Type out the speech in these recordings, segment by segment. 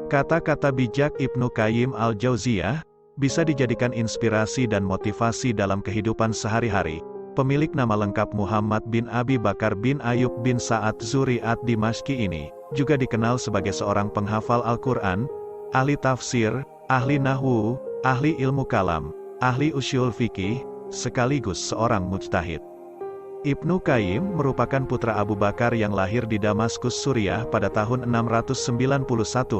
Kata-kata bijak Ibnu Qayyim al-Jauziyah bisa dijadikan inspirasi dan motivasi dalam kehidupan sehari-hari. Pemilik nama lengkap Muhammad bin Abi Bakar bin Ayub bin Sa'ad Zuri ad-Dimashqi ini juga dikenal sebagai seorang penghafal Al-Quran, ahli tafsir, ahli nahwu, ahli ilmu kalam, ahli usyul fikih, sekaligus seorang mujtahid. Ibnu Qayyim merupakan putra Abu Bakar yang lahir di Damaskus, Suriah pada tahun 691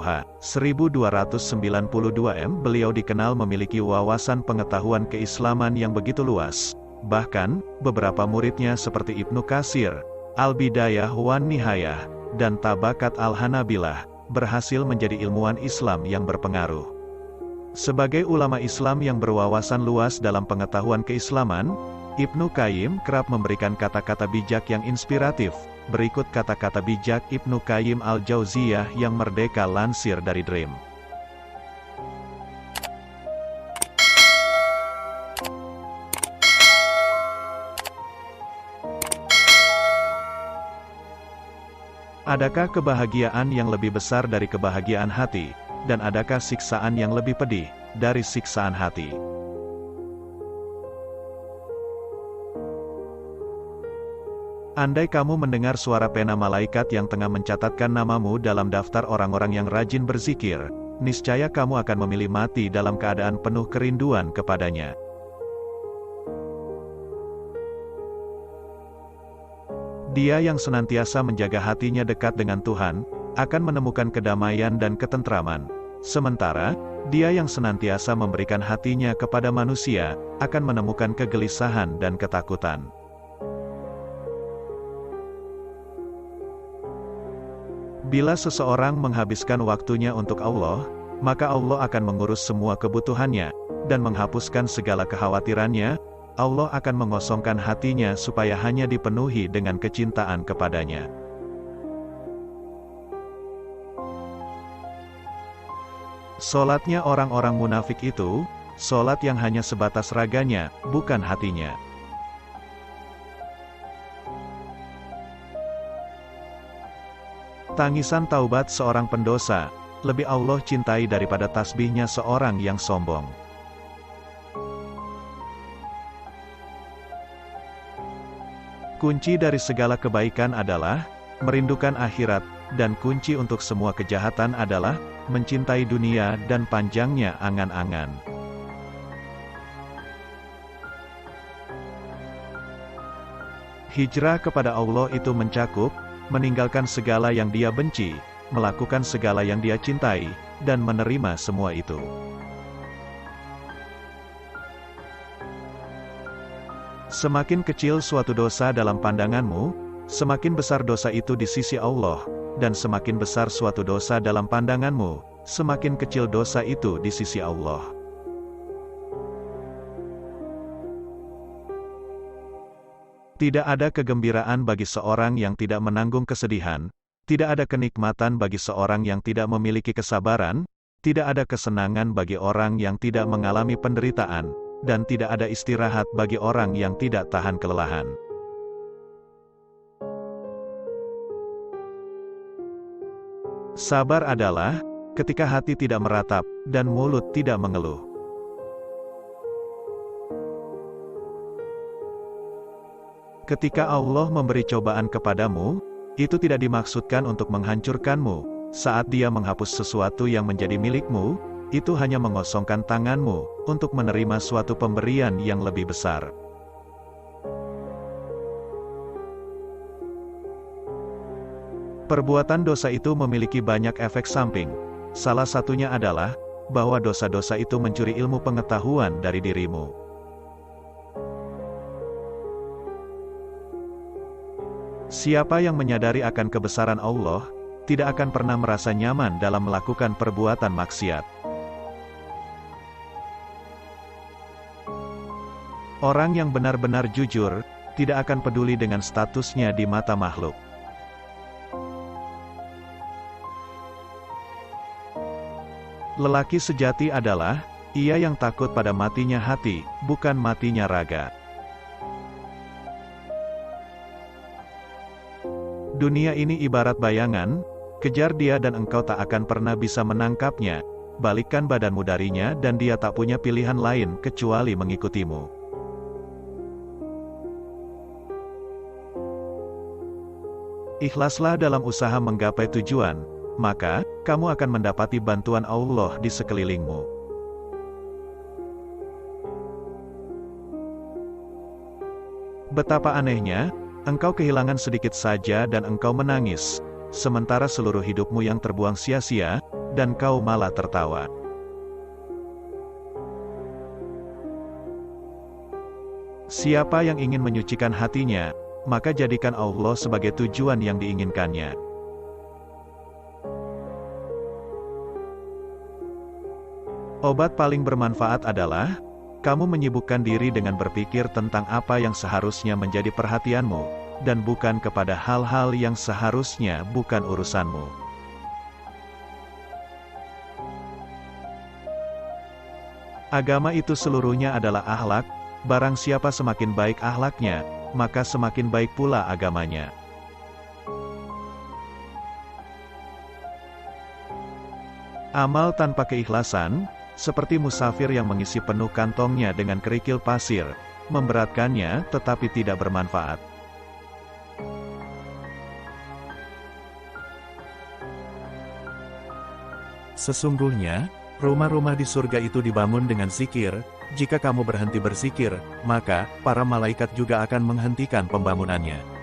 H. 1292 M. Beliau dikenal memiliki wawasan pengetahuan keislaman yang begitu luas. Bahkan, beberapa muridnya seperti Ibnu Katsir, Al-Bidayah wan Nihayah, dan Tabakat Al-Hanabilah, berhasil menjadi ilmuwan Islam yang berpengaruh. Sebagai ulama Islam yang berwawasan luas dalam pengetahuan keislaman, Ibnu Qayyim kerap memberikan kata-kata bijak yang inspiratif. Berikut kata-kata bijak Ibnu Qayyim al-Jauziyah yang merdeka lansir dari Dream. Adakah kebahagiaan yang lebih besar dari kebahagiaan hati, dan adakah siksaan yang lebih pedih dari siksaan hati? Andai kamu mendengar suara pena malaikat yang tengah mencatatkan namamu dalam daftar orang-orang yang rajin berzikir, niscaya kamu akan memilih mati dalam keadaan penuh kerinduan kepadanya. Dia yang senantiasa menjaga hatinya dekat dengan Tuhan, akan menemukan kedamaian dan ketentraman. Sementara, dia yang senantiasa memberikan hatinya kepada manusia, akan menemukan kegelisahan dan ketakutan. Bila seseorang menghabiskan waktunya untuk Allah, maka Allah akan mengurus semua kebutuhannya, dan menghapuskan segala kekhawatirannya. Allah akan mengosongkan hatinya supaya hanya dipenuhi dengan kecintaan kepadanya. Solatnya orang-orang munafik itu, solat yang hanya sebatas raganya, bukan hatinya. Tangisan taubat seorang pendosa, lebih Allah cintai daripada tasbihnya seorang yang sombong. Kunci dari segala kebaikan adalah merindukan akhirat, dan kunci untuk semua kejahatan adalah mencintai dunia dan panjangnya angan-angan. Hijrah kepada Allah itu mencakup meninggalkan segala yang dia benci, melakukan segala yang dia cintai, dan menerima semua itu. Semakin kecil suatu dosa dalam pandanganmu, semakin besar dosa itu di sisi Allah, dan semakin besar suatu dosa dalam pandanganmu, semakin kecil dosa itu di sisi Allah. Tidak ada kegembiraan bagi seorang yang tidak menanggung kesedihan, tidak ada kenikmatan bagi seorang yang tidak memiliki kesabaran, tidak ada kesenangan bagi orang yang tidak mengalami penderitaan, dan tidak ada istirahat bagi orang yang tidak tahan kelelahan. Sabar adalah ketika hati tidak meratap, dan mulut tidak mengeluh. Ketika Allah memberi cobaan kepadamu, itu tidak dimaksudkan untuk menghancurkanmu. Saat Dia menghapus sesuatu yang menjadi milikmu, itu hanya mengosongkan tanganmu untuk menerima suatu pemberian yang lebih besar. Perbuatan dosa itu memiliki banyak efek samping. Salah satunya adalah bahwa dosa-dosa itu mencuri ilmu pengetahuan dari dirimu. Siapa yang menyadari akan kebesaran Allah, tidak akan pernah merasa nyaman dalam melakukan perbuatan maksiat. Orang yang benar-benar jujur, tidak akan peduli dengan statusnya di mata makhluk. Lelaki sejati adalah ia yang takut pada matinya hati, bukan matinya raga. Dunia ini ibarat bayangan, Kejar dia dan engkau tak akan pernah bisa menangkapnya. Balikkan badanmu darinya dan dia tak punya pilihan lain kecuali mengikutimu. Ikhlaslah dalam usaha menggapai tujuan, maka kamu akan mendapati bantuan Allah di sekelilingmu. Betapa anehnya, engkau kehilangan sedikit saja dan engkau menangis, sementara seluruh hidupmu yang terbuang sia-sia, dan kau malah tertawa. Siapa yang ingin menyucikan hatinya, maka jadikan Allah sebagai tujuan yang diinginkannya. Obat paling bermanfaat adalah, kamu menyibukkan diri dengan berpikir tentang apa yang seharusnya menjadi perhatianmu, dan bukan kepada hal-hal yang seharusnya bukan urusanmu. Agama itu seluruhnya adalah akhlak, barang siapa semakin baik akhlaknya, maka semakin baik pula agamanya. Amal tanpa keikhlasan, seperti musafir yang mengisi penuh kantongnya dengan kerikil pasir, memberatkannya tetapi tidak bermanfaat. Sesungguhnya, rumah-rumah di surga itu dibangun dengan zikir. Jika kamu berhenti berzikir, maka para malaikat juga akan menghentikan pembangunannya.